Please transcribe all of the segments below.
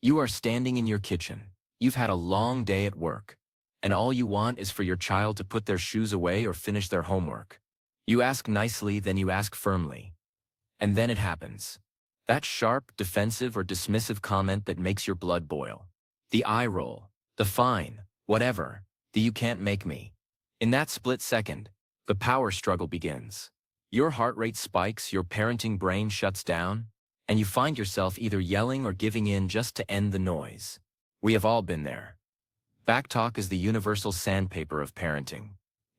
You are standing in your kitchen. You've had a long day at work, and all you want is for your child to put their shoes away or finish their homework. You ask nicely, then you ask firmly. And then it happens. That sharp, defensive, or dismissive comment that makes your blood boil. The eye roll. The fine, whatever, the you can't make me. In that split second, the power struggle begins. Your heart rate spikes, your parenting brain shuts down, and you find yourself either yelling or giving in just to end the noise. We have all been there. Backtalk is the universal sandpaper of parenting.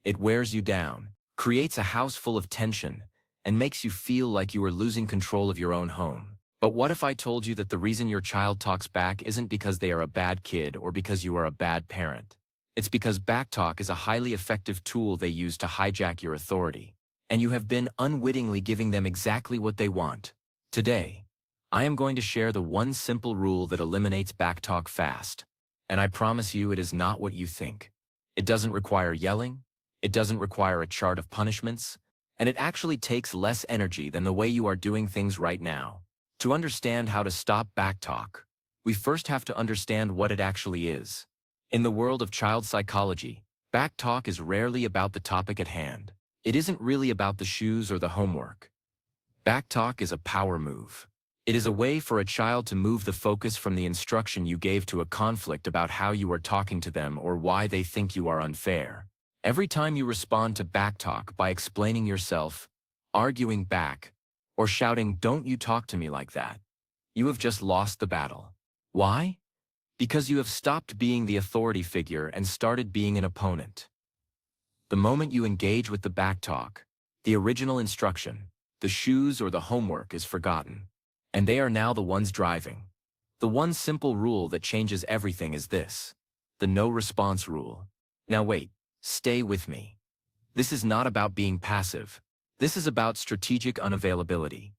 It wears you down, creates a house full of tension, and makes you feel like you are losing control of your own home. But what if I told you that the reason your child talks back isn't because they are a bad kid or because you are a bad parent? It's because backtalk is a highly effective tool they use to hijack your authority, and you have been unwittingly giving them exactly what they want. Today, I am going to share the one simple rule that eliminates backtalk fast. And I promise you it is not what you think. It doesn't require yelling, it doesn't require a chart of punishments, and it actually takes less energy than the way you are doing things right now. To understand how to stop backtalk, we first have to understand what it actually is. In the world of child psychology, backtalk is rarely about the topic at hand. It isn't really about the shoes or the homework. Backtalk is a power move. It is a way for a child to move the focus from the instruction you gave to a conflict about how you are talking to them or why they think you are unfair. Every time you respond to backtalk by explaining yourself, arguing back, or shouting, "Don't you talk to me like that," you have just lost the battle. Why? Because you have stopped being the authority figure and started being an opponent. The moment you engage with the backtalk, the original instruction, the shoes or the homework is forgotten. And they are now the ones driving. The one simple rule that changes everything is this: the no response rule. Now wait, stay with me. This is not about being passive. This is about strategic unavailability.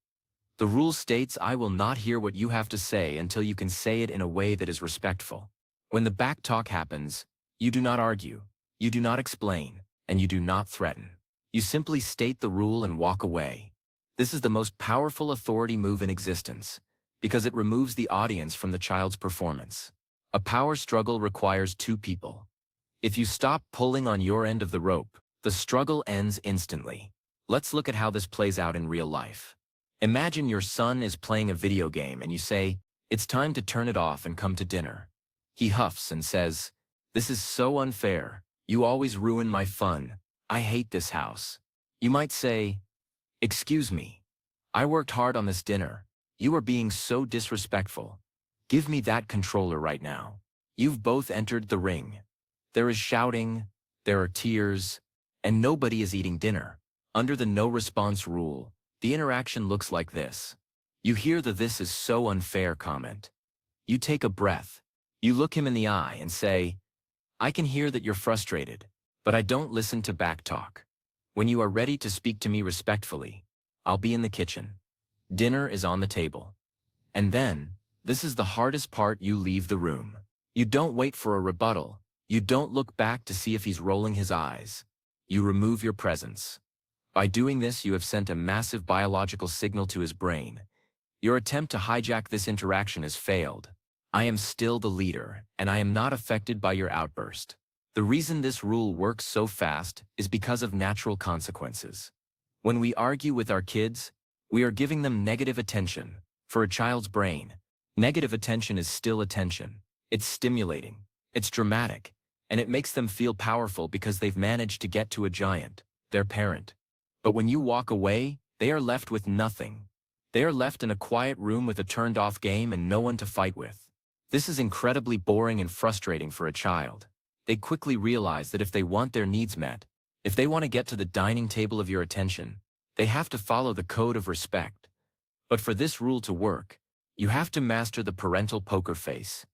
The rule states, I will not hear what you have to say until you can say it in a way that is respectful. When the backtalk happens, you do not argue, you do not explain, and you do not threaten. You simply state the rule and walk away. This is the most powerful authority move in existence, because it removes the audience from the child's performance. A power struggle requires two people. If you stop pulling on your end of the rope, the struggle ends instantly. Let's look at how this plays out in real life. Imagine your son is playing a video game and you say, "It's time to turn it off and come to dinner." He huffs and says, "This is so unfair. You always ruin my fun. I hate this house." You might say, "Excuse me. I worked hard on this dinner. You are being so disrespectful. Give me that controller right now." You've both entered the ring. There is shouting, there are tears, and nobody is eating dinner. Under the no-response rule, the interaction looks like this. You hear the "this is so unfair" comment. You take a breath. You look him in the eye and say, "I can hear that you're frustrated, but I don't listen to backtalk. When you are ready to speak to me respectfully, I'll be in the kitchen. Dinner is on the table." And then, this is the hardest part, you leave the room. You don't wait for a rebuttal. You don't look back to see if he's rolling his eyes. You remove your presence. By doing this, you have sent a massive biological signal to his brain. Your attempt to hijack this interaction has failed. I am still the leader, and I am not affected by your outburst. The reason this rule works so fast is because of natural consequences. When we argue with our kids, we are giving them negative attention. For a child's brain, negative attention is still attention. It's stimulating, it's dramatic, and it makes them feel powerful because they've managed to get to a giant, their parent. But when you walk away, they are left with nothing. They are left in a quiet room with a turned-off game and no one to fight with. This is incredibly boring and frustrating for a child. They quickly realize that if they want their needs met, if they want to get to the dining table of your attention, they have to follow the code of respect. But for this rule to work, you have to master the parental poker face.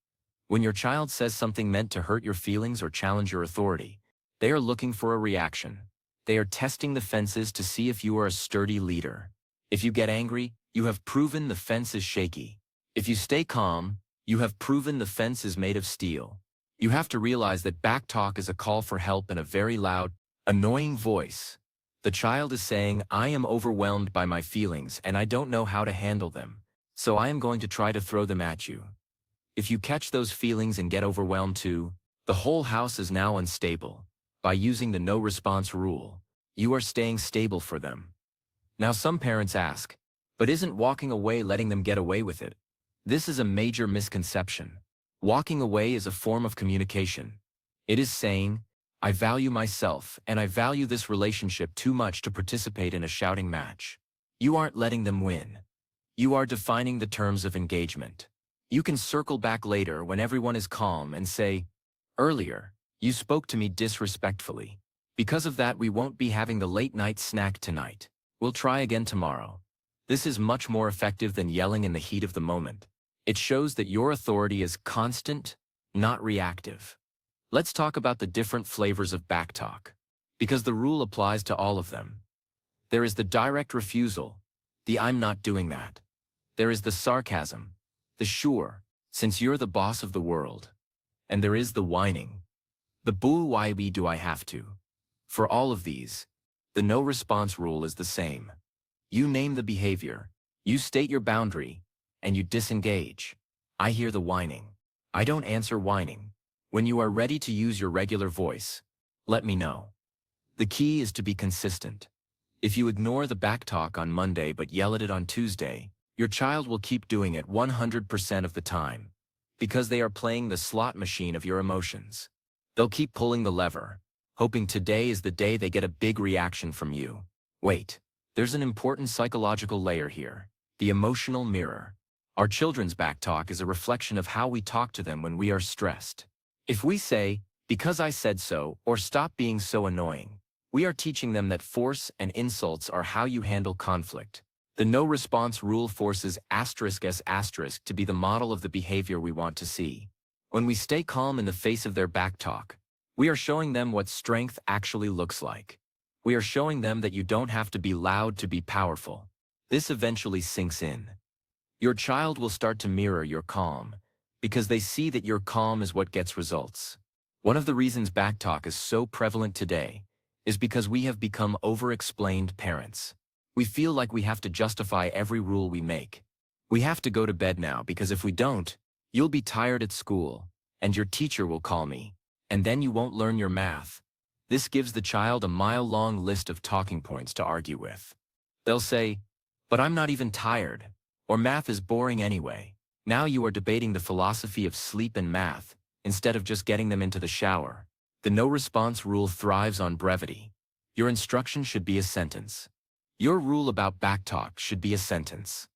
When your child says something meant to hurt your feelings or challenge your authority, they are looking for a reaction. They are testing the fences to see if you are a sturdy leader. If you get angry, you have proven the fence is shaky. If you stay calm, you have proven the fence is made of steel. You have to realize that backtalk is a call for help in a very loud, annoying voice. The child is saying, "I am overwhelmed by my feelings and I don't know how to handle them, so I am going to try to throw them at you." If you catch those feelings and get overwhelmed too, the whole house is now unstable. By using the no response rule, you are staying stable for them. Now some parents ask, but isn't walking away letting them get away with it? This is a major misconception. Walking away is a form of communication. It is saying, I value myself and I value this relationship too much to participate in a shouting match. You aren't letting them win. You are defining the terms of engagement. You can circle back later when everyone is calm and say, earlier, you spoke to me disrespectfully. Because of that, we won't be having the late night snack tonight. We'll try again tomorrow. This is much more effective than yelling in the heat of the moment. It shows that your authority is constant, not reactive. Let's talk about the different flavors of backtalk, because the rule applies to all of them. There is the direct refusal, the I'm not doing that. There is the sarcasm, the sure, since you're the boss of the world. And there is the whining, the boo why do I have to. For all of these, the no response rule is the same. You name the behavior, you state your boundary, and you disengage. I hear the whining. I don't answer whining. When you are ready to use your regular voice, let me know. The key is to be consistent. If you ignore the backtalk on Monday but yell at it on Tuesday, your child will keep doing it 100% of the time, because they are playing the slot machine of your emotions. They'll keep pulling the lever, hoping today is the day they get a big reaction from you. Wait, there's an important psychological layer here, the emotional mirror. Our children's backtalk is a reflection of how we talk to them when we are stressed. If we say, because I said so, or stop being so annoying, we are teaching them that force and insults are how you handle conflict. The no response rule forces *s* to be the model of the behavior we want to see. When we stay calm in the face of their backtalk, we are showing them what strength actually looks like. We are showing them that you don't have to be loud to be powerful. This eventually sinks in. Your child will start to mirror your calm, because they see that your calm is what gets results. One of the reasons backtalk is so prevalent today is because we have become over-explained parents. We feel like we have to justify every rule we make. We have to go to bed now because if we don't, you'll be tired at school, and your teacher will call me, and then you won't learn your math. This gives the child a mile-long list of talking points to argue with. They'll say, but I'm not even tired, or math is boring anyway. Now you are debating the philosophy of sleep and math, instead of just getting them into the shower. The no-response rule thrives on brevity. Your instruction should be a sentence. Your rule about backtalk should be a sentence.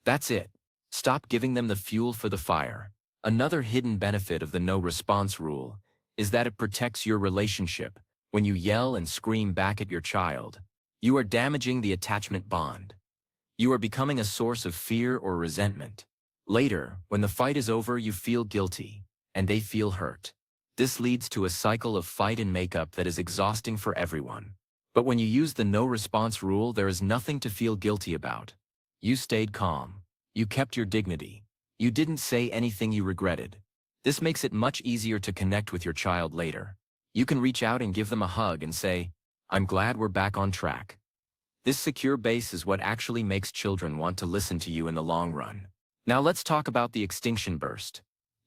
That's it. Stop giving them the fuel for the fire. Another hidden benefit of the no-response rule is that it protects your relationship. When you yell and scream back at your child, you are damaging the attachment bond. You are becoming a source of fear or resentment. Later, when the fight is over, you feel guilty, and they feel hurt. This leads to a cycle of fight and makeup that is exhausting for everyone. But when you use the no-response rule, there is nothing to feel guilty about. You stayed calm. You kept your dignity. You didn't say anything you regretted. This makes it much easier to connect with your child later. You can reach out and give them a hug and say, I'm glad we're back on track. This secure base is what actually makes children want to listen to you in the long run. Now let's talk about the extinction burst.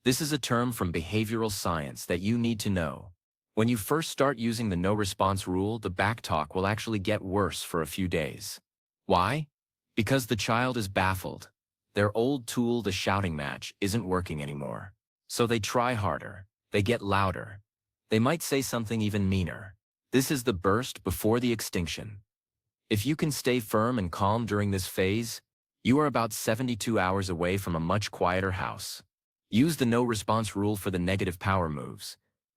This is a term from behavioral science that you need to know. When you first start using the no-response rule, the backtalk will actually get worse for a few days. Why? Because the child is baffled. Their old tool, the shouting match, isn't working anymore. So they try harder. They get louder. They might say something even meaner. This is the burst before the extinction. If you can stay firm and calm during this phase, you are about 72 hours away from a much quieter house. Use the no-response rule for the negative power moves,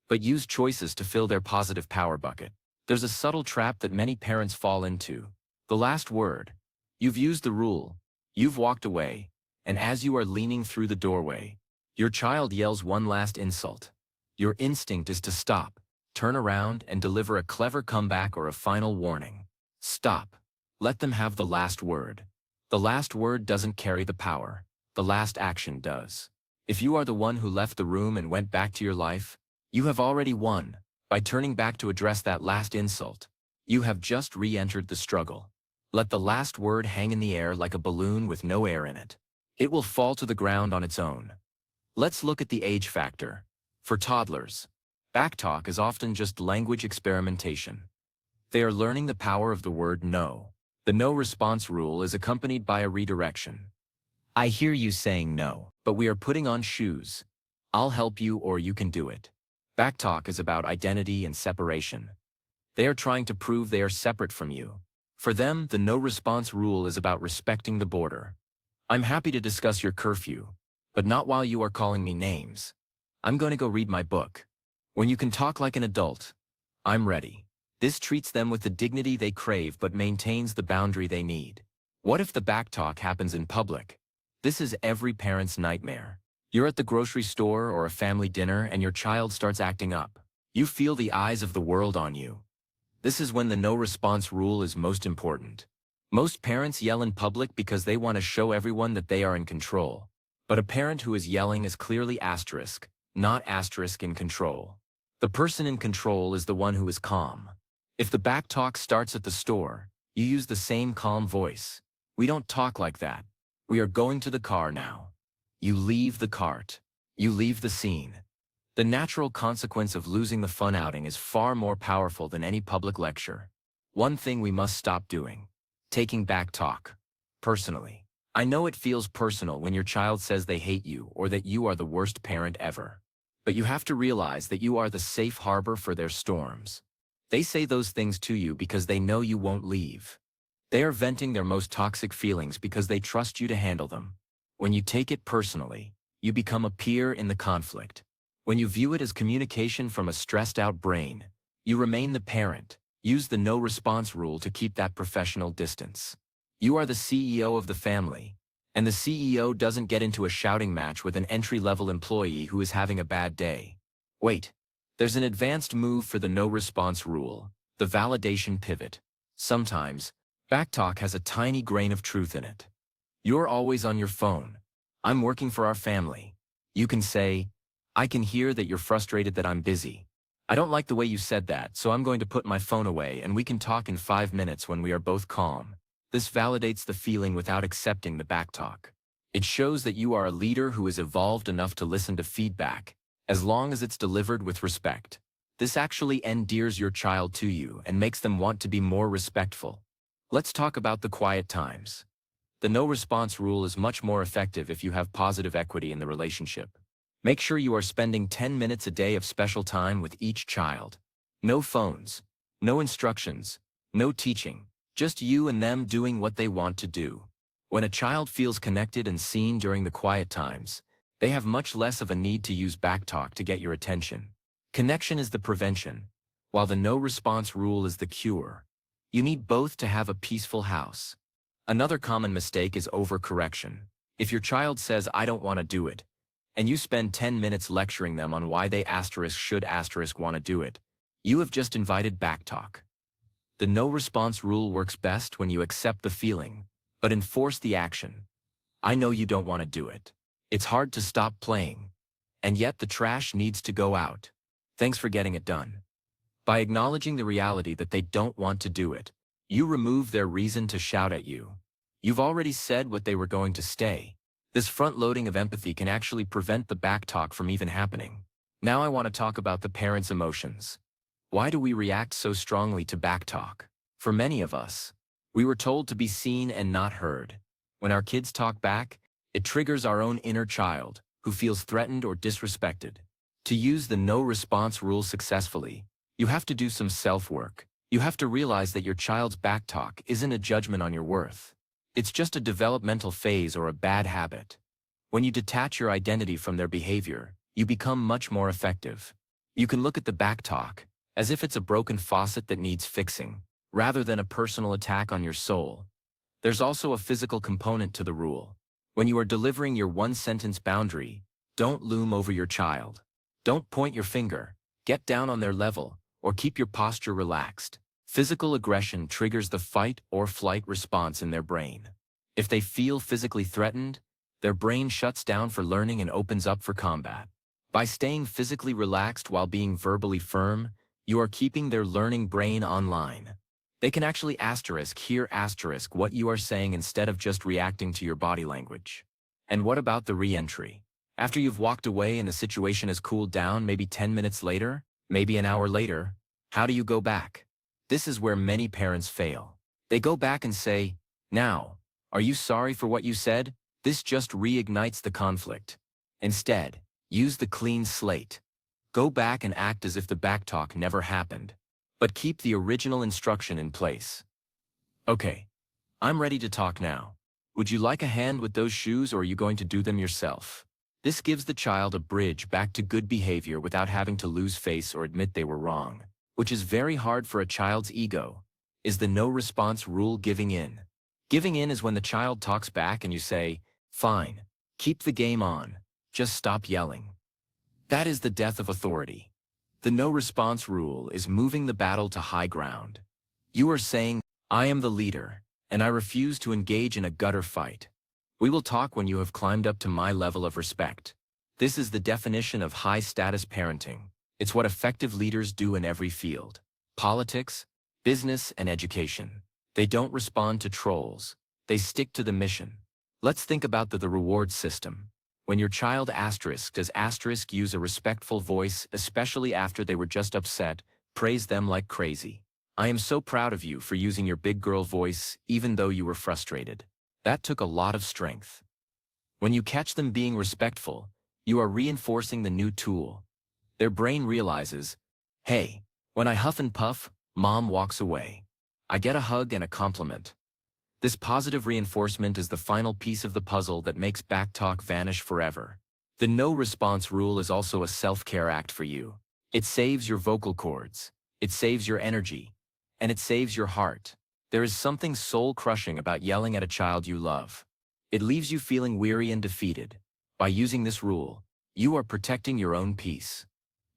but use choices to fill their positive power bucket. There's a subtle trap that many parents fall into. The last word. You've used the rule. You've walked away, and as you are leaning through the doorway, your child yells one last insult. Your instinct is to stop, turn around, and deliver a clever comeback or a final warning. Stop. Let them have the last word. The last word doesn't carry the power. The last action does. If you are the one who left the room and went back to your life, you have already won. By turning back to address that last insult, you have just re-entered the struggle. Let the last word hang in the air like a balloon with no air in it. It will fall to the ground on its own. Let's look at the age factor. For toddlers, backtalk is often just language experimentation. They are learning the power of the word no. The no response rule is accompanied by a redirection. I hear you saying no, but we are putting on shoes. I'll help you or you can do it. Backtalk is about identity and separation. They are trying to prove they are separate from you. For them, the no response rule is about respecting the border. I'm happy to discuss your curfew, but not while you are calling me names. I'm going to go read my book. When you can talk like an adult, I'm ready. This treats them with the dignity they crave but maintains the boundary they need. What if the backtalk happens in public? This is every parent's nightmare. You're at the grocery store or a family dinner and your child starts acting up. You feel the eyes of the world on you. This is when the no response rule is most important. Most parents yell in public because they want to show everyone that they are in control. But a parent who is yelling is clearly asterisk, not asterisk in control. The person in control is the one who is calm. If the backtalk starts at the store, you use the same calm voice. We don't talk like that. We are going to the car now. You leave the cart. You leave the scene. The natural consequence of losing the fun outing is far more powerful than any public lecture. One thing we must stop doing: taking backtalk personally. I know it feels personal when your child says they hate you or that you are the worst parent ever. But you have to realize that you are the safe harbor for their storms. They say those things to you because they know you won't leave. They are venting their most toxic feelings because they trust you to handle them. When you take it personally, you become a peer in the conflict. When you view it as communication from a stressed-out brain, you remain the parent. Use the no response rule to keep that professional distance. You are the CEO of the family, and the CEO doesn't get into a shouting match with an entry-level employee who is having a bad day. Wait, there's an advanced move for the no response rule, the validation pivot. Sometimes, backtalk has a tiny grain of truth in it. You're always on your phone. I'm working for our family. You can say, I can hear that you're frustrated that I'm busy. I don't like the way you said that, so I'm going to put my phone away and we can talk in 5 minutes when we are both calm. This validates the feeling without accepting the backtalk. It shows that you are a leader who is evolved enough to listen to feedback, as long as it's delivered with respect. This actually endears your child to you and makes them want to be more respectful. Let's talk about the quiet times. The no response rule is much more effective if you have positive equity in the relationship. Make sure you are spending 10 minutes a day of special time with each child. No phones, no instructions, no teaching, just you and them doing what they want to do. When a child feels connected and seen during the quiet times, they have much less of a need to use backtalk to get your attention. Connection is the prevention, while the no response rule is the cure. You need both to have a peaceful house. Another common mistake is overcorrection. If your child says, I don't want to do it, and you spend 10 minutes lecturing them on why they should want to do it, you have just invited backtalk. The no response rule works best when you accept the feeling, but enforce the action. I know you don't want to do it. It's hard to stop playing. And yet the trash needs to go out. Thanks for getting it done. By acknowledging the reality that they don't want to do it, you remove their reason to shout at you. You've already said what they were going to say. This front-loading of empathy can actually prevent the backtalk from even happening. Now I want to talk about the parents' emotions. Why do we react so strongly to backtalk? For many of us, we were told to be seen and not heard. When our kids talk back, it triggers our own inner child, who feels threatened or disrespected. To use the no response rule successfully, you have to do some self-work. You have to realize that your child's backtalk isn't a judgment on your worth. It's just a developmental phase or a bad habit. When you detach your identity from their behavior, you become much more effective. You can look at the backtalk as if it's a broken faucet that needs fixing, rather than a personal attack on your soul. There's also a physical component to the rule. When you are delivering your one-sentence boundary, don't loom over your child. Don't point your finger, get down on their level, or keep your posture relaxed. Physical aggression triggers the fight or flight response in their brain. If they feel physically threatened, their brain shuts down for learning and opens up for combat. By staying physically relaxed while being verbally firm, you are keeping their learning brain online. They can actually hear what you are saying instead of just reacting to your body language. And what about the re-entry? After you've walked away and the situation has cooled down, maybe 10 minutes later, maybe an hour later, how do you go back? This is where many parents fail. They go back and say, "Now, are you sorry for what you said?" This just reignites the conflict. Instead, use the clean slate. Go back and act as if the backtalk never happened, but keep the original instruction in place. "Okay, I'm ready to talk now. Would you like a hand with those shoes, or are you going to do them yourself?" This gives the child a bridge back to good behavior without having to lose face or admit they were wrong, which is very hard for a child's ego. Is the no-response rule giving in? Giving in is when the child talks back and you say, "Fine, keep the game on, just stop yelling." That is the death of authority. The no-response rule is moving the battle to high ground. You are saying, "I am the leader, and I refuse to engage in a gutter fight. We will talk when you have climbed up to my level of respect." This is the definition of high-status parenting. It's what effective leaders do in every field: politics, business, and education. They don't respond to trolls. They stick to the mission. Let's think about the reward system. When your child does use a respectful voice, especially after they were just upset, praise them like crazy. "I am so proud of you for using your big girl voice, even though you were frustrated. That took a lot of strength." When you catch them being respectful, you are reinforcing the new tool. Their brain realizes, "Hey, when I huff and puff, Mom walks away. I get a hug and a compliment." This positive reinforcement is the final piece of the puzzle that makes backtalk vanish forever. The no-response rule is also a self-care act for you. It saves your vocal cords, it saves your energy, and it saves your heart. There is something soul-crushing about yelling at a child you love. It leaves you feeling weary and defeated. By using this rule, you are protecting your own peace.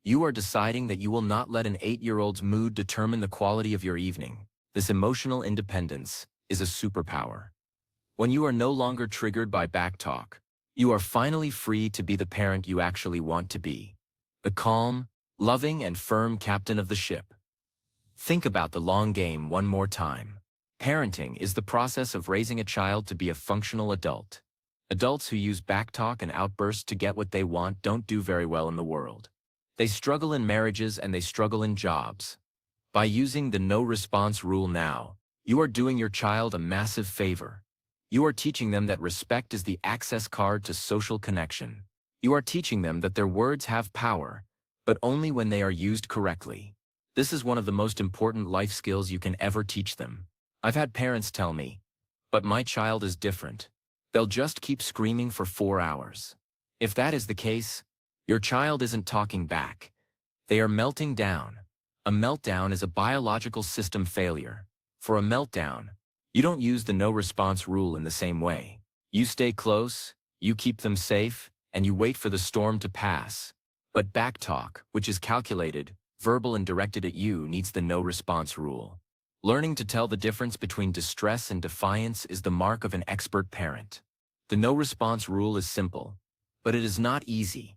You are deciding that you will not let an 8-year-old's mood determine the quality of your evening. This emotional independence is a superpower. When you are no longer triggered by backtalk, you are finally free to be the parent you actually want to be. The calm, loving, and firm captain of the ship. Think about the long game one more time. Parenting is the process of raising a child to be a functional adult. Adults who use backtalk and outbursts to get what they want don't do very well in the world. They struggle in marriages and they struggle in jobs. By using the no-response rule now, you are doing your child a massive favor. You are teaching them that respect is the access card to social connection. You are teaching them that their words have power, but only when they are used correctly. This is one of the most important life skills you can ever teach them. I've had parents tell me, "But my child is different. They'll just keep screaming for 4 hours." If that is the case, your child isn't talking back. They are melting down. A meltdown is a biological system failure. For a meltdown, you don't use the no-response rule in the same way. You stay close, you keep them safe, and you wait for the storm to pass. But backtalk, which is calculated, verbal, and directed at you, needs the no-response rule. Learning to tell the difference between distress and defiance is the mark of an expert parent. The no-response rule is simple, but it is not easy.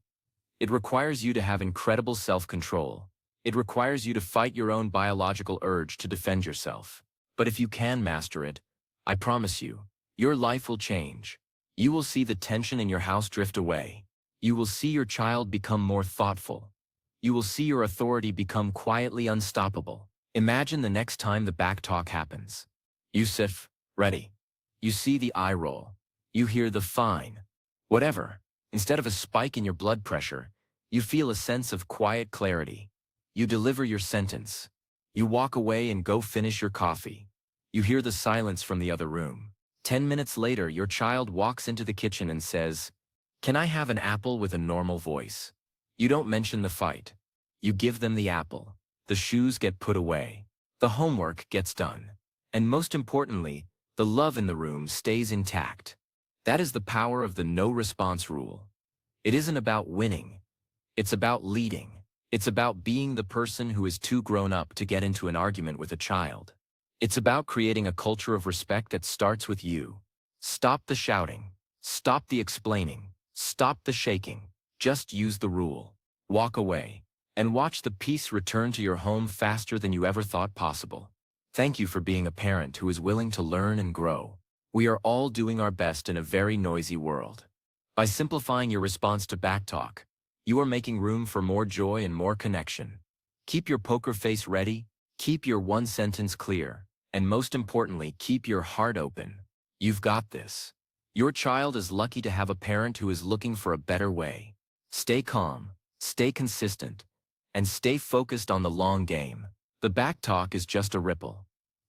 It requires you to have incredible self-control. It requires you to fight your own biological urge to defend yourself. But if you can master it, I promise you, your life will change. You will see the tension in your house drift away. You will see your child become more thoughtful. You will see your authority become quietly unstoppable. Imagine the next time the backtalk happens. Yusuf, ready. You see the eye roll. You hear the fine. Whatever. Instead of a spike in your blood pressure, you feel a sense of quiet clarity. You deliver your sentence. You walk away and go finish your coffee. You hear the silence from the other room. 10 minutes later, your child walks into the kitchen and says, "Can I have an apple?" with a normal voice. You don't mention the fight. You give them the apple. The shoes get put away. The homework gets done. And most importantly, the love in the room stays intact. That is the power of the no-response rule. It isn't about winning. It's about leading. It's about being the person who is too grown up to get into an argument with a child. It's about creating a culture of respect that starts with you. Stop the shouting. Stop the explaining. Stop the shaking. Just use the rule. Walk away. And watch the peace return to your home faster than you ever thought possible. Thank you for being a parent who is willing to learn and grow. We are all doing our best in a very noisy world. By simplifying your response to Backtalk, you are making room for more joy and more connection. Keep your poker face ready, keep your one sentence clear, and most importantly, keep your heart open. You've got this. Your child is lucky to have a parent who is looking for a better way. Stay calm, stay consistent, and stay focused on the long game. The Backtalk is just a ripple.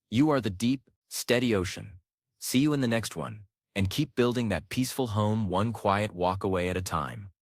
You are the deep, steady ocean. See you in the next one, and keep building that peaceful home one quiet walk away at a time.